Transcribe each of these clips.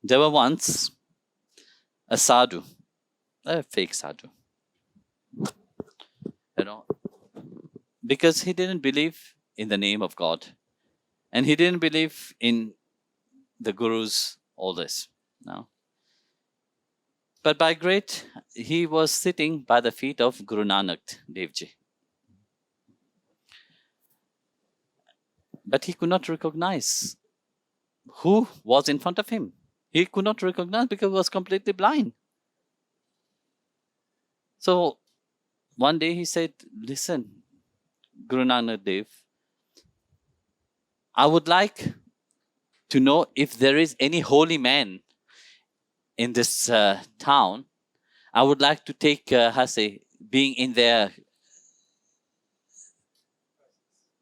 There were once a sadhu, a fake sadhu, because he didn't believe in the name of God, and he didn't believe in the gurus, all this. No. But by great, he was sitting by the feet of Guru Nanak Dev Ji. But he could not recognize who was in front of him. He could not recognize because he was completely blind. So one day he said, listen, Guru Nanak Dev, I would like to know if there is any holy man in this town. I would like to take, being in their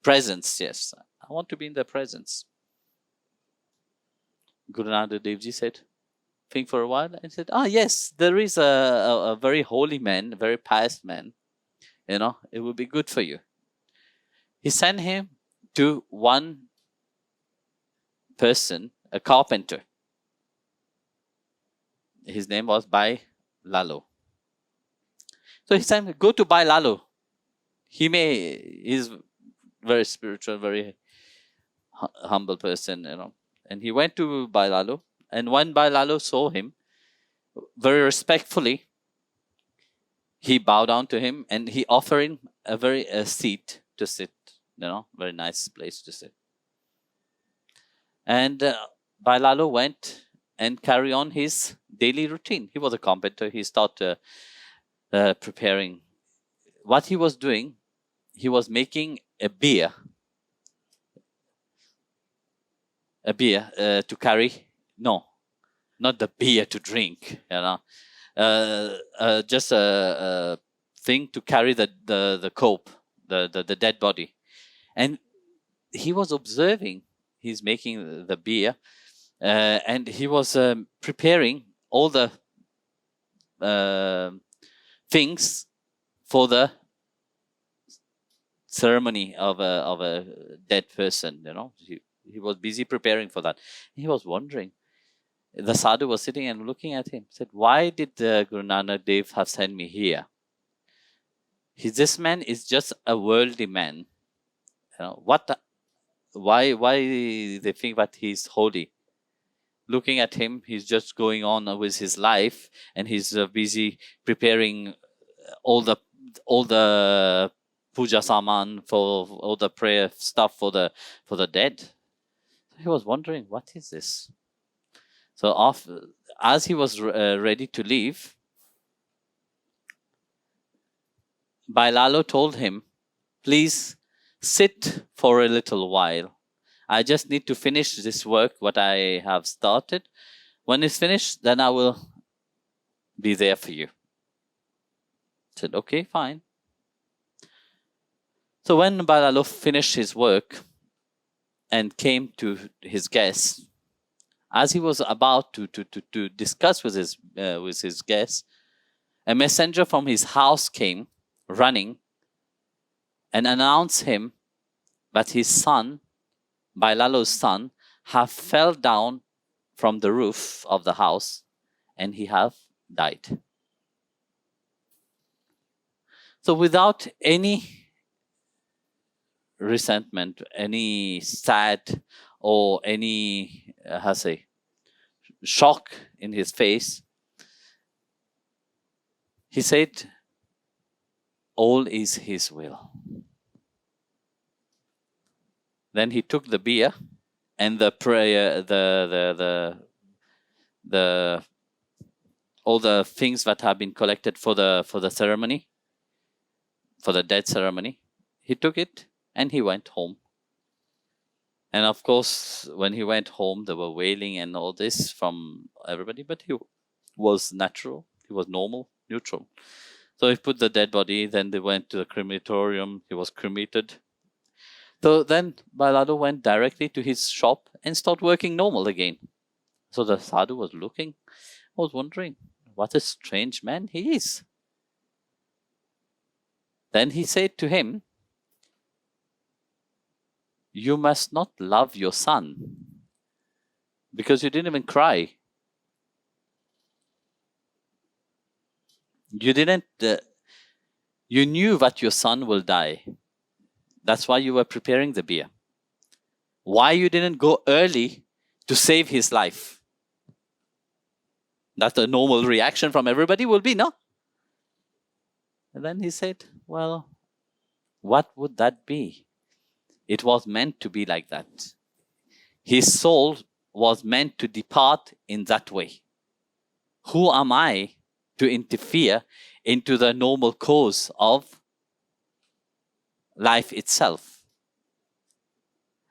presence. Yes, I want to be in their presence. Guru Nanak Dev Ji said, think for a while, and said, yes, there is a very holy man, a very pious man. It would be good for you. He sent him to one person, a carpenter. His name was Bhai Lalo. So he said, go to Bhai Lalo. He's very spiritual, very humble person, And he went to Bhai Lalo, and when Bhai Lalo saw him, very respectfully, he bowed down to him and he offered him a seat to sit, very nice place to sit. And Bhai Lalo went and carried on his daily routine. He was a carpenter. He started preparing. What he was doing, he was making a beer to carry. No, not the beer to drink, just a thing to carry the corpse, the dead body. And he was observing, he's making the beer, and he was preparing all the things for the ceremony of a dead person. He was busy preparing for that. He was wondering. The sadhu was sitting and looking at him. Said, "Why did Guru Nanak Dev have sent me here? This man is just a worldly man. Why they think that he's holy? Looking at him, he's just going on with his life, and he's busy preparing all the puja saman, for all the prayer stuff for the dead." He was wondering, what is this? So as he was ready to leave, Bhai Lalo told him, please sit for a little while. I just need to finish this work, what I have started. When it's finished, then I will be there for you. I said, okay, fine. So when Bhai Lalo finished his work and came to his guests, as he was about to discuss with his guests, a messenger from his house came running and announced him that his son, Bhai Lalo's son, have fell down from the roof of the house and he have died. So without any resentment, any sad or any shock in his face, he said, all is his will. Then he took the beer and the prayer, all the things that have been collected for the ceremony, for the dead ceremony. He took it and he went home. And of course, when he went home, there were wailing and all this from everybody, but he was natural. He was normal, neutral. So he put the dead body, then they went to the crematorium. He was cremated. So then Bhai Lalo went directly to his shop and started working normal again. So the sadhu was looking, was wondering, what a strange man he is. Then he said to him, you must not love your son because you didn't even cry You didn't. You knew that your son will die. That's why you were preparing the beer. Why you didn't go early to save his life? That's a normal reaction from everybody will be, no? And then he said, well, what would that be? It was meant to be like that. His soul was meant to depart in that way. Who am I to interfere into the normal course of life itself?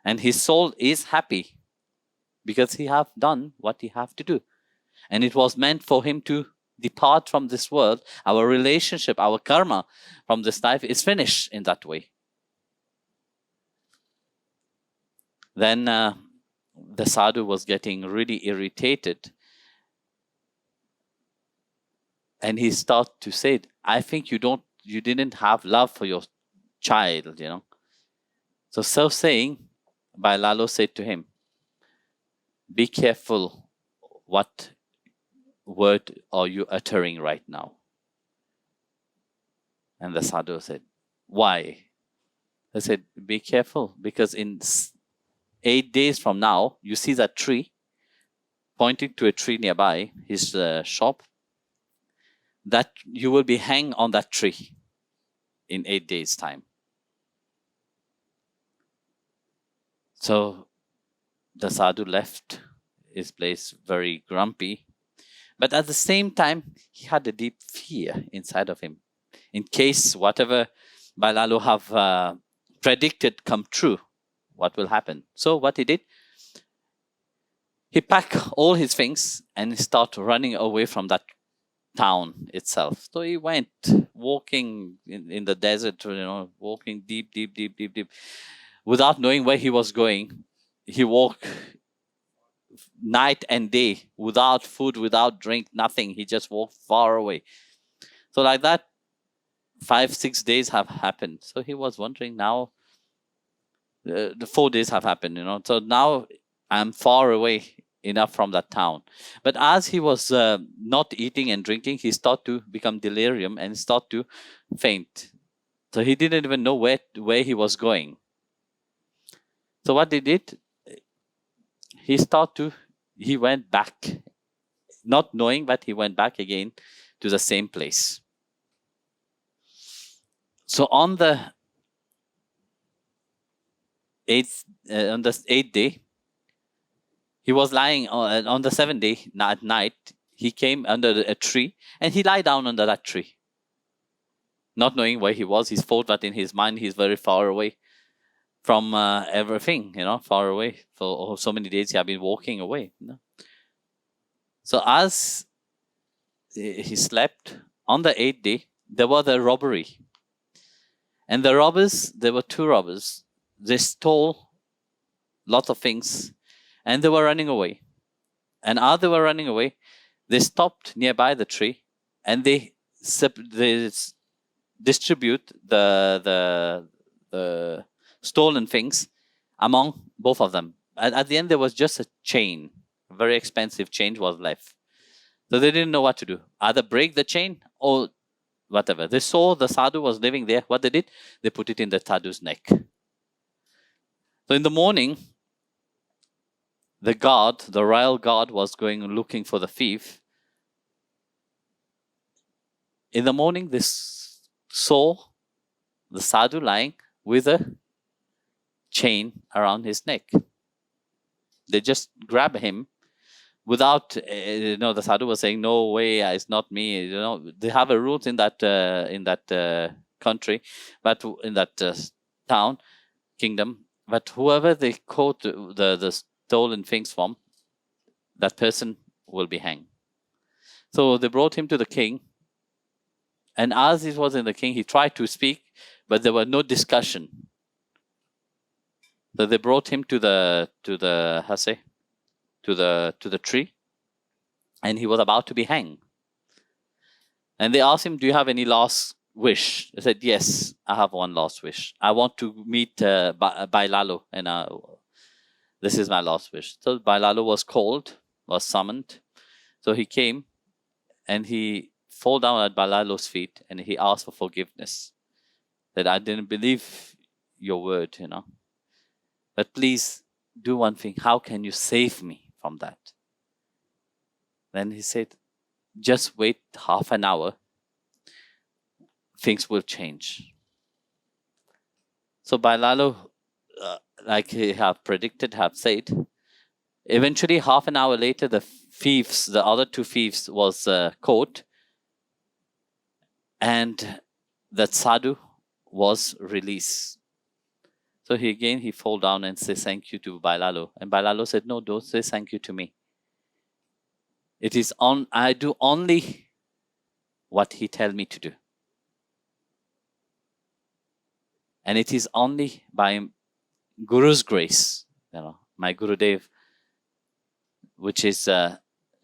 And his soul is happy because he have done what he have to do. And it was meant for him to depart from this world. Our relationship, our karma from this life is finished in that way. Then the sadhu was getting really irritated. And he started to say, I think you didn't have love for your child, you know. So saying, Bhai Lalo said to him, be careful what word are you uttering right now? And the sadhu said, why? I said, be careful, because in 8 days from now, you see that tree, pointing to a tree nearby his shop, that you will be hanged on that tree in 8 days' time. So the sadhu left his place very grumpy. But at the same time, he had a deep fear inside of him. In case whatever Bhai Lalo have predicted come true, what will happen? So what he did, he packed all his things and started running away from that town itself. So he went walking in the desert, you know, walking deep, without knowing where he was going. He walked night and day without food, without drink, nothing. He just walked far away. So like that, 5-6 days have happened. So he was wondering now, the 4 days have happened, you know. So now I'm far away enough from that town. But as he was not eating and drinking, he started to become delirium and started to faint. So he didn't even know where he was going. So what he did, he went back, not knowing that he went back again to the same place. So on the eighth day, he was lying on the 7th day at night. He came under a tree and he lay down under that tree. Not knowing where he was, he thought that in his mind he's very far away from everything, you know, far away. For so many days he had been walking away. You know? So as he slept, on the 8th day, there was a robbery. And the robbers, there were 2 robbers. They stole lots of things and they were running away. And as they were running away, they stopped nearby the tree and they distribute the stolen things among both of them. At the end, there was just a chain, a very expensive chain was left. So they didn't know what to do, either break the chain or whatever. They saw the sadhu was living there. What they did, they put it in the sadhu's neck. So in the morning, the royal guard was going looking for the thief. In the morning, they saw the sadhu lying with a chain around his neck. They just grab him without, the sadhu was saying, no way, it's not me. You know, they have a rule in that country, but in that town, kingdom, but whoever they caught the stolen things from, that person will be hanged. So they brought him to the king. And as he was in the king, he tried to speak, but there was no discussion. So they brought him to the tree, and he was about to be hanged. And they asked him, "Do you have any last wish?" He said, "Yes, I have one last wish. I want to meet Bhai Lalo, and this is my last wish." So Bhai Lalo was summoned. So he came, and he fall down at Bhai Lalo's feet and he asked for forgiveness. That I didn't believe your word, But please do one thing. How can you save me from that? Then he said, just wait half an hour. Things will change. So Bhai Lalo, like he have predicted, have said, eventually half an hour later, the other two thieves was caught, and that Sadhu was released. So he fall down and say thank you to Bhai Lalo. And Bhai Lalo said, no, don't say thank you to me. I do only what he tell me to do. And it is only by Guru's grace, my Gurudev, which is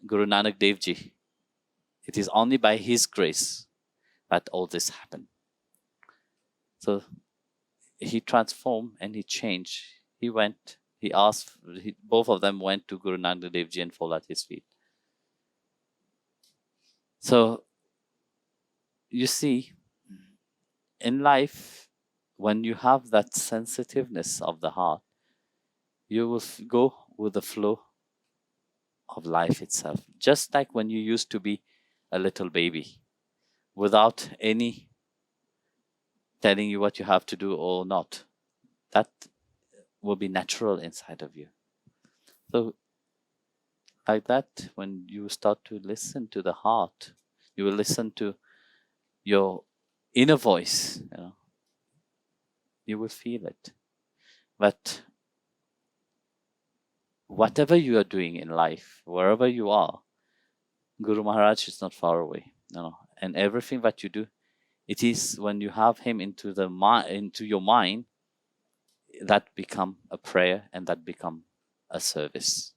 Guru Nanak Dev Ji. It is only by his grace that all this happened. So he transformed and he changed. He went, he asked, both of them went to Guru Nanak Dev Ji and fell at his feet. So, you see, in life, when you have that sensitiveness of the heart, you will go with the flow of life itself. Just like when you used to be a little baby, without any telling you what you have to do or not. That will be natural inside of you. So, like that, when you start to listen to the heart, you will listen to your inner voice, you will feel it. But whatever you are doing in life, wherever you are, Guru Maharaj is not far away. And everything that you do, it is when you have him into your mind, that become a prayer and that become a service.